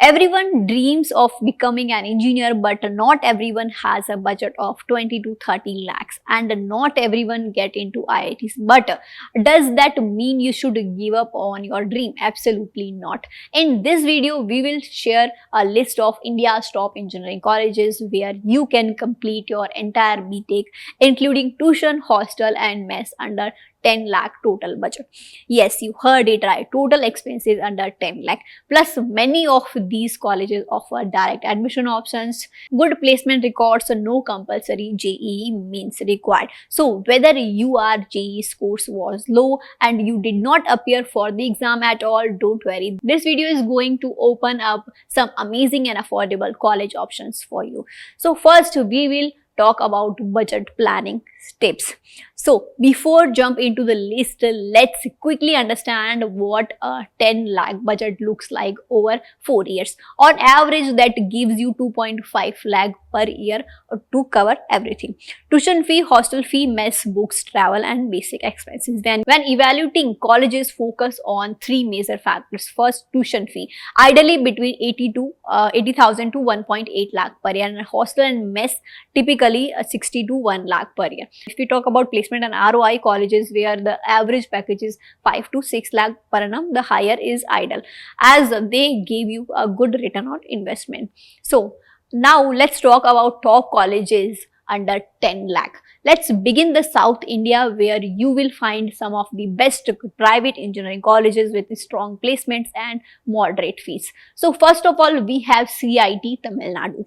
Everyone dreams of becoming an engineer, but not everyone has a budget of 20 to 30 lakhs, and not everyone get into IITs. But does that mean you should give up on your dream? Absolutely not. In this video, we will share a list of India's top engineering colleges where you can complete your entire BTech, including tuition, hostel, and mess under 10 lakh total budget. Yes, you heard it right. Total expenses under 10 lakh. Plus, many of these colleges offer direct admission options, good placement records, no compulsory JEE means required. So, whether your JEE scores was low and you did not appear for the exam at all, don't worry. This video is going to open up some amazing and affordable college options for you. So, first we will talk about budget planning tips. So before jump into the list, let's quickly understand what a 10 lakh budget looks like over 4 years. On average, that gives you 2.5 lakh per year to cover everything. Tuition fee, hostel fee, mess, books, travel and basic expenses. When evaluating, colleges focus on three major factors. First, tuition fee, ideally between 80,000 to 1.8 lakh per year, and hostel and mess typically 60 to 1 lakh per year. If we talk about placement and ROI, colleges where the average package is 5 to 6 lakh per annum, the higher is ideal, as they give you a good return on investment. So now let's talk about top colleges under 10 lakh. Let's begin the South India, where you will find some of the best private engineering colleges with strong placements and moderate fees. So first of all, we have CIT Tamil Nadu.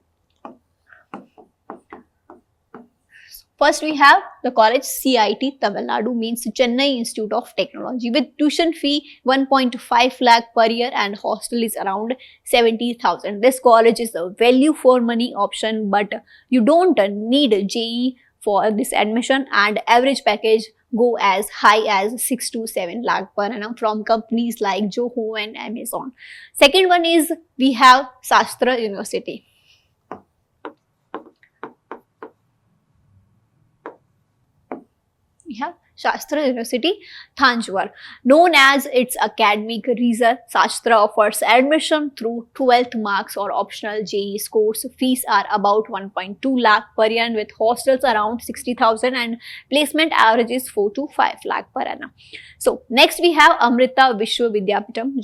First, we have the college CIT Tamil Nadu, means Chennai Institute of Technology, with tuition fee 1.5 lakh per year and hostel is around 70,000. This college is a value for money option, but you don't need JEE for this admission, and average package go as high as 6 to 7 lakh per annum from companies like Zoho and Amazon. Second one is we have Shastra University. We have Shastra University, Thanjavur. Known as its academic reason, Shastra offers admission through 12th marks or optional JEE scores. Fees are about 1.2 lakh per year with hostels around 60,000 and placement averages 4 to 5 lakh per annum. So next we have Amrita Vishwa Vidyapitam,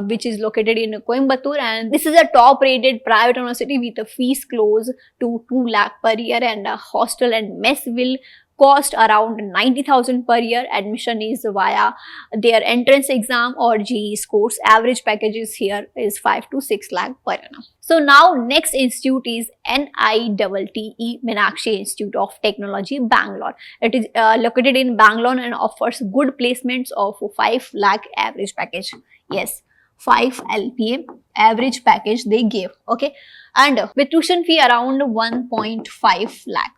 which is located in Coimbatore, and this is a top rated private university with a fees close to 2 lakh per year, and a hostel and mess will cost around 90,000 per year. Admission is via their entrance exam or JEE scores. Average packages here is 5 to 6 lakh per annum. So now next institute is NITTE Meenakshi Institute of Technology, Bangalore. It is located in Bangalore and offers good placements of 5 lakh average package. Yes, 5 LPA average package they give. Okay, and with tuition fee around 1.5 lakh.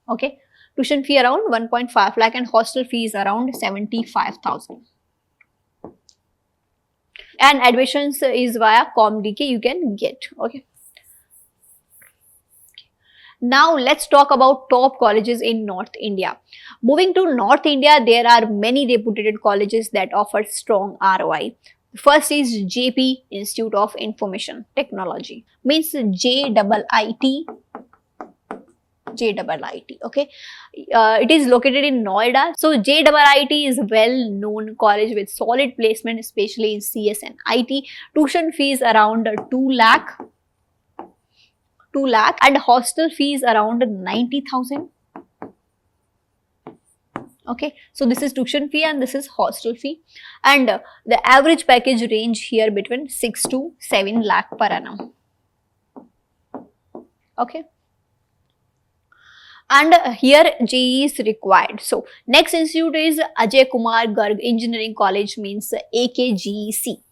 Okay, tuition fee around 1.5 lakh and hostel fees around 75,000. And admissions is via ComDK you can get. Okay. Now let's talk about top colleges in North India. Moving to North India, there are many reputed colleges that offer strong ROI. First is JP Institute of Information Technology, means JIIT. Okay, it is located in Noida. So JIIT is a well-known college with solid placement, especially in CS and IT. Tuition fees around 2 lakh, and hostel fees around 90,000. Okay, so this is tuition fee and this is hostel fee, and the average package range here between 6 to 7 lakh per annum. Okay. And here JEE is required. So next institute is Ajay Kumar Garg Engineering College, means AKGEC.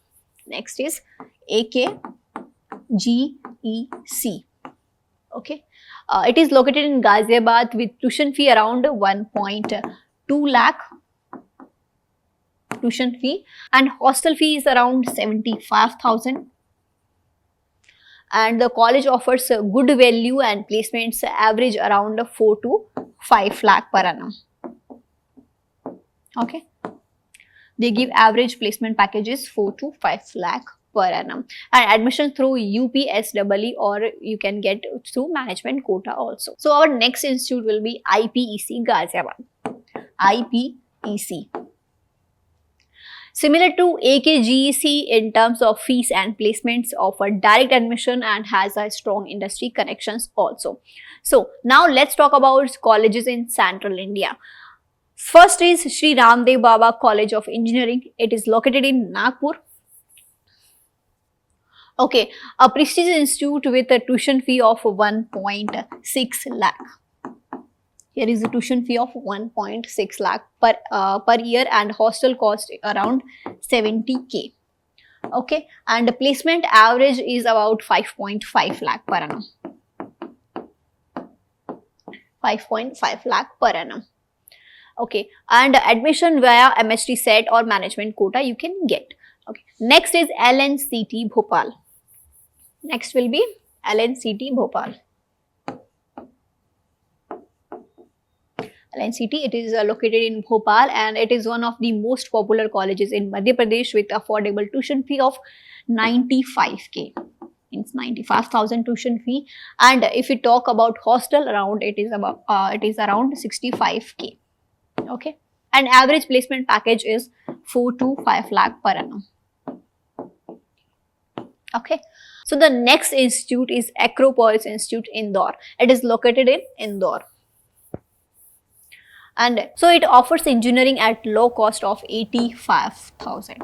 Next is AKGEC. Okay, it is located in Ghaziabad with tuition fee around 1.2 lakh tuition fee, and hostel fee is around 75,000. And the college offers a good value and placements average around 4 to 5 lakh per annum. Okay, they give average placement packages 4 to 5 lakh per annum, and admission through UPSEE, or you can get through management quota also. So our next institute will be IPEC Ghaziabad. IPEC. Similar to AKGEC in terms of fees and placements, offer direct admission and has a strong industry connections also. So now let's talk about colleges in Central India. First is Sri Ramdev Baba College of Engineering. It is located in Nagpur. Okay, a prestigious institute with a tuition fee of 1.6 lakh. Here is the tuition fee of 1.6 lakh per year, and hostel cost around 70k. Okay, and the placement average is about 5.5 lakh per annum. 5.5 lakh per annum. Okay, and admission via MHT set or management quota you can get. Okay, next is LNCT Bhopal. Next will be LNCT Bhopal. LNCT, it is located in Bhopal, and it is one of the most popular colleges in Madhya Pradesh with affordable tuition fee of 95k. It's 95,000 tuition fee, and if we talk about hostel, around it is around 65k. Okay, and average placement package is 4 to 5 lakh per annum. Okay, so the next institute is Acropolis Institute, Indore. It is located in Indore. And so it offers engineering at low cost of 85,000.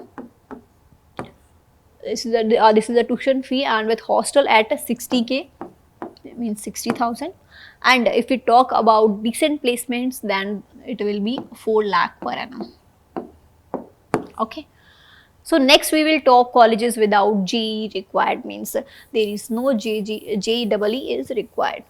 This is the tuition fee, and with hostel at 60k, it means 60,000. And if we talk about decent placements, then it will be 4 lakh per annum. Okay. So next we will talk colleges without JEE required, means there is no JEE is required.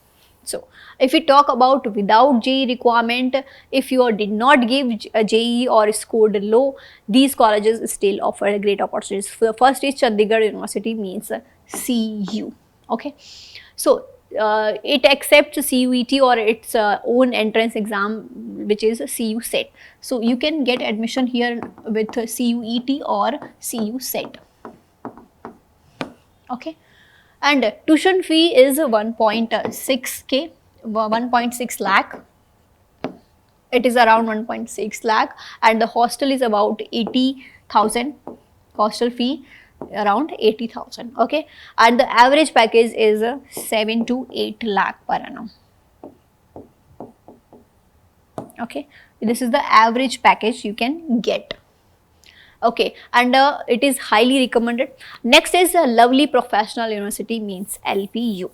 So if we talk about without JEE requirement, if you did not give a JEE or scored low, these colleges still offer great opportunities. First is Chandigarh University, means CU. Okay, so it accepts CUET or its own entrance exam, which is CU set. So you can get admission here with CUET or CU set. Okay, and tuition fee is 1.6k, 1.6 lakh. It is around 1.6 lakh, and the hostel is about 80,000. Hostel fee around 80,000. Okay, and the average package is 7 to 8 lakh per annum. Okay, this is the average package you can get. Okay, and it is highly recommended. Next is a Lovely Professional University, means LPU.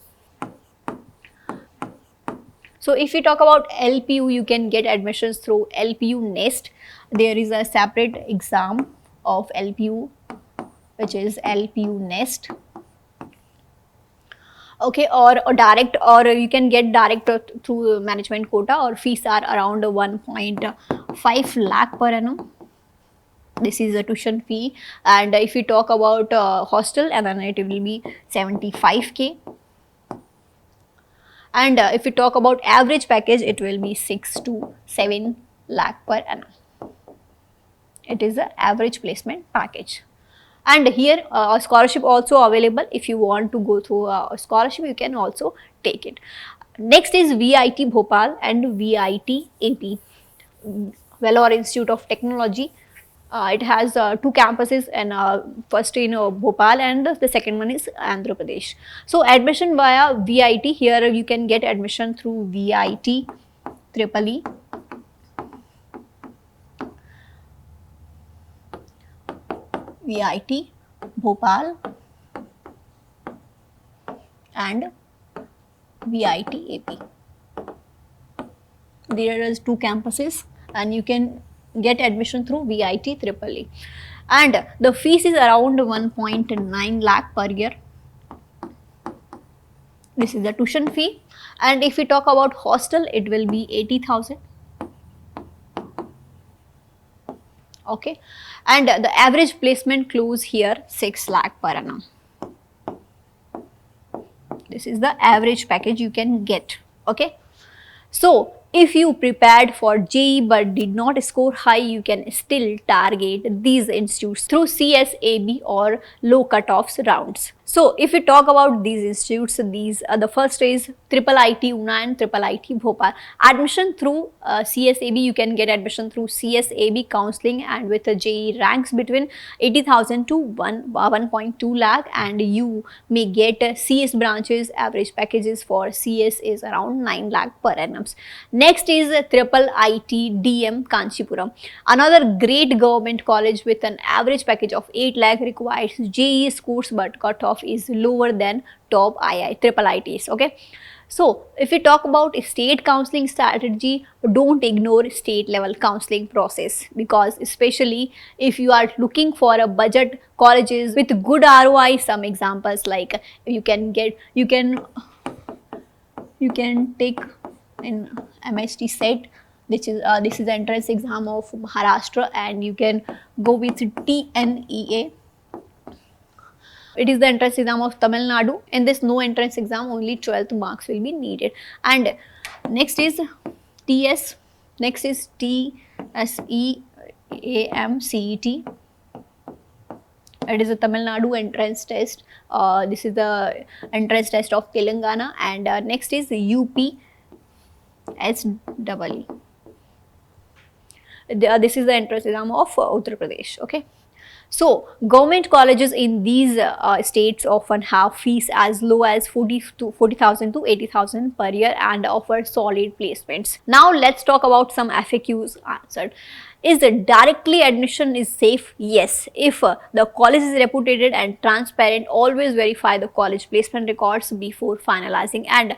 So if we talk about LPU, you can get admissions through LPU Nest. There is a separate exam of LPU, which is LPU Nest. Okay, or direct, or you can get direct through management quota, or fees are around 1.5 lakh per annum. This is a tuition fee, and if we talk about hostel, and then it will be 75k. And if we talk about average package, it will be 6 to 7 lakh per annum. It is the average placement package. And here a scholarship also available. If you want to go through a scholarship, you can also take it. Next is VIT Bhopal and VIT AP, Vellore Institute of Technology. It has 2 campuses, and first in Bhopal, and the second one is Andhra Pradesh. So admission via VIT, here you can get admission through VIT EEE, VIT Bhopal and VIT AP. There are 2 campuses, and you can get admission through VIT EEE, and the fees is around 1.9 lakh per year. This is the tuition fee, and if we talk about hostel, it will be 80,000. Okay, and the average placement close here 6 lakh per annum. This is the average package you can get. Okay, so if you prepared for JEE but did not score high, you can still target these institutes through CSAB or low cutoffs rounds. So if we talk about these institutes, these the first is IIIT Una and IIIT Bhopal. Admission through CSAB, you can get admission through CSAB counseling and with a JEE ranks between 80,000 to 1.2 lakh, and you may get CS branches. Average packages for CS is around 9 lakh per annum. Next is IIIT DM Kanchipuram. Another great government college with an average package of 8 lakh, requires JEE scores but cutoff is lower than top IITs. Okay. So if we talk about state counseling strategy, don't ignore state level counseling process, because especially if you are looking for a budget colleges with good ROI, some examples like you can take in MST set, which is this is the entrance exam of Maharashtra, and you can go with TNEA. It is the entrance exam of Tamil Nadu. In this no entrance exam, only 12th marks will be needed. And next is TS, next is TSEAMCET. It is a Tamil Nadu entrance test. This is the entrance test of Telangana. And next is UPSEE. This is the entrance exam of Uttar Pradesh. Okay. So government colleges in these states often have fees as low as 40,000 to 80,000 per year and offer solid placements. Now let's talk about some FAQs answered. Is the directly admission is safe? Yes. If the college is reputed and transparent, always verify the college placement records before finalizing. And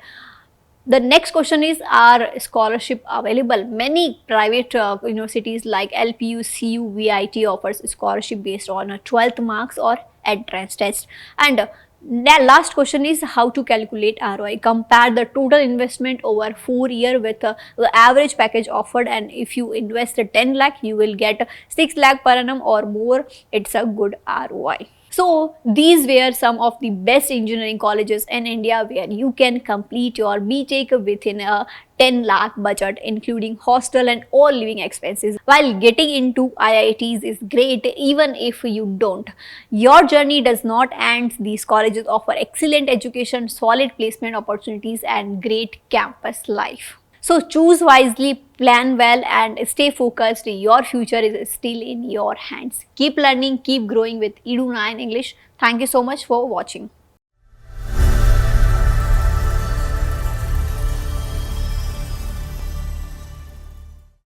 the next question is, are scholarship available? Many private universities like LPU, CU, VIT offers scholarship based on 12th marks or entrance test. And the last question is how to calculate ROI. Compare the total investment over 4 years with the average package offered, and if you invest 10 lakh, you will get 6 lakh per annum or more. It's a good ROI. So these were some of the best engineering colleges in India where you can complete your BTech within a 10 lakh budget, including hostel and all living expenses. While getting into IITs is great even if you don't. Your journey does not end. These colleges offer excellent education, solid placement opportunities and great campus life. So choose wisely, plan well and stay focused. Your future is still in your hands. Keep learning, keep growing with Edu9 English. Thank you so much for watching.